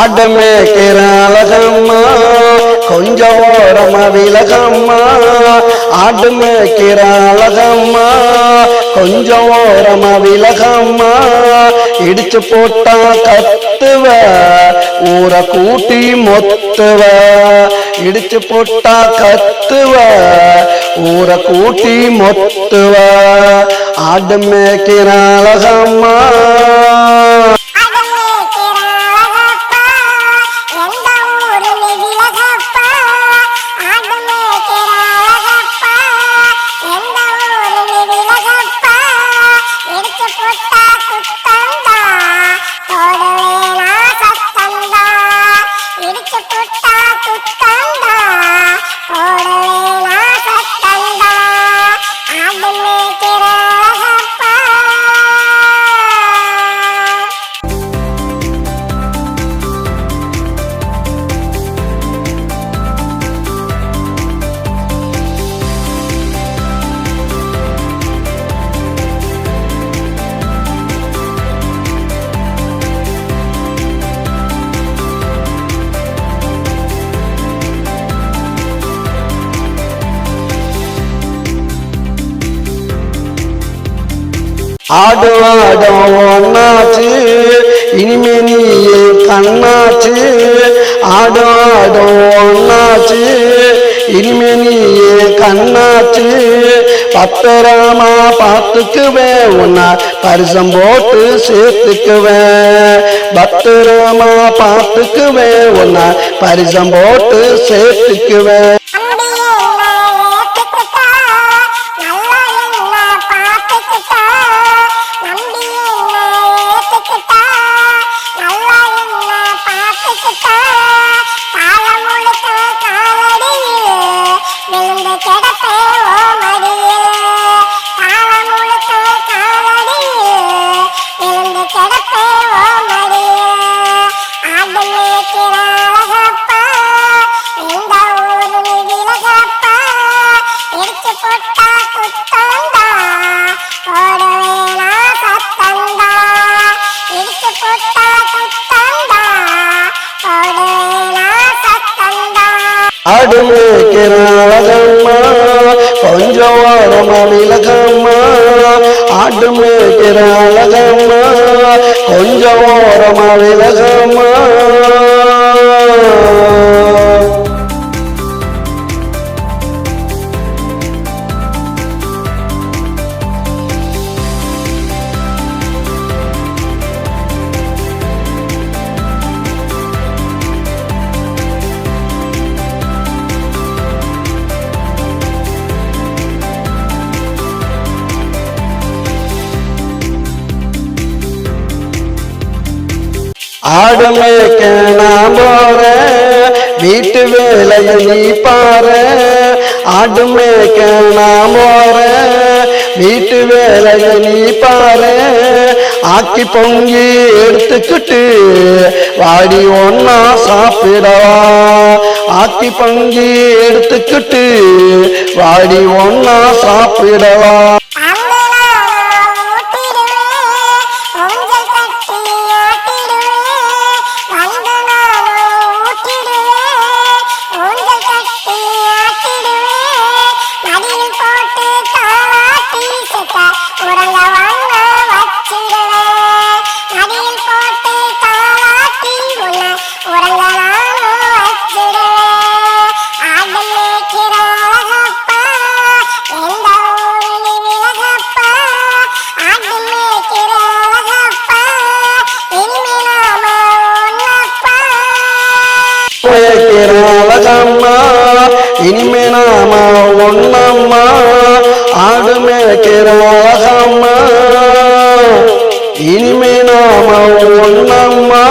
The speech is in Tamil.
ஆடு மேய்க்கிற அழகம்மா கொஞ்சம் ஓரமா விலகம்மா. ஆடு மேய்க்கிற அழகம்மா கொஞ்சம் ஓரமா விலகம்மா. இடிச்சு போட்டா கத்துவ ஊரை கூட்டி மொத்துவ. இடிச்சு போட்டா கத்துவ ஊரை கூட்டி மொத்துவ. ஆடு மேய்க்கிற அழகம்மா ஆடு ஆடும் ஒன்னாச்சு இனிமே நீயே கண்ணாச்சு. ஆடு ஆடும் ஒன்னாச்சு இனிமே நீயே கண்ணாச்சு. பத்திரமா பார்த்துக்குவேன் உன்னை பரிசம் போட்டு சேர்த்துக்குவேன். பத்திரமா பார்த்துக்குவேன் உன்னை பரிசம் போட்டு சேர்த்துக்குவேன். ஆடு மேய்க்கிற அழகம்மா கொஞ்சம் ஓரமா விலகம்மா. ஆடு மேய்க்கிற அழகம்மா கொஞ்சம் ஓரமா விலகம்மா. ஆடு மேய்க்க நான் போறேன் வீட்டு வேலையை நீ பாரு. ஆடு மேய்க்க நான் போறேன் வீட்டு வேலையை நீ பாரு. ஆக்கி பொங்கி எடுத்துக்கிட்டு வாடி ஒன்னா சாப்பிடவா. ஆக்கி பொங்கி எடுத்துக்கிட்டு வாடி ஒன்னா சாப்பிடவா. அழகம்மா இனிமே நாம ஒன்னம்மா. ஆடு மேய்க்கிற அழகம்மா இனிமே நாம ஒன்னம்மா.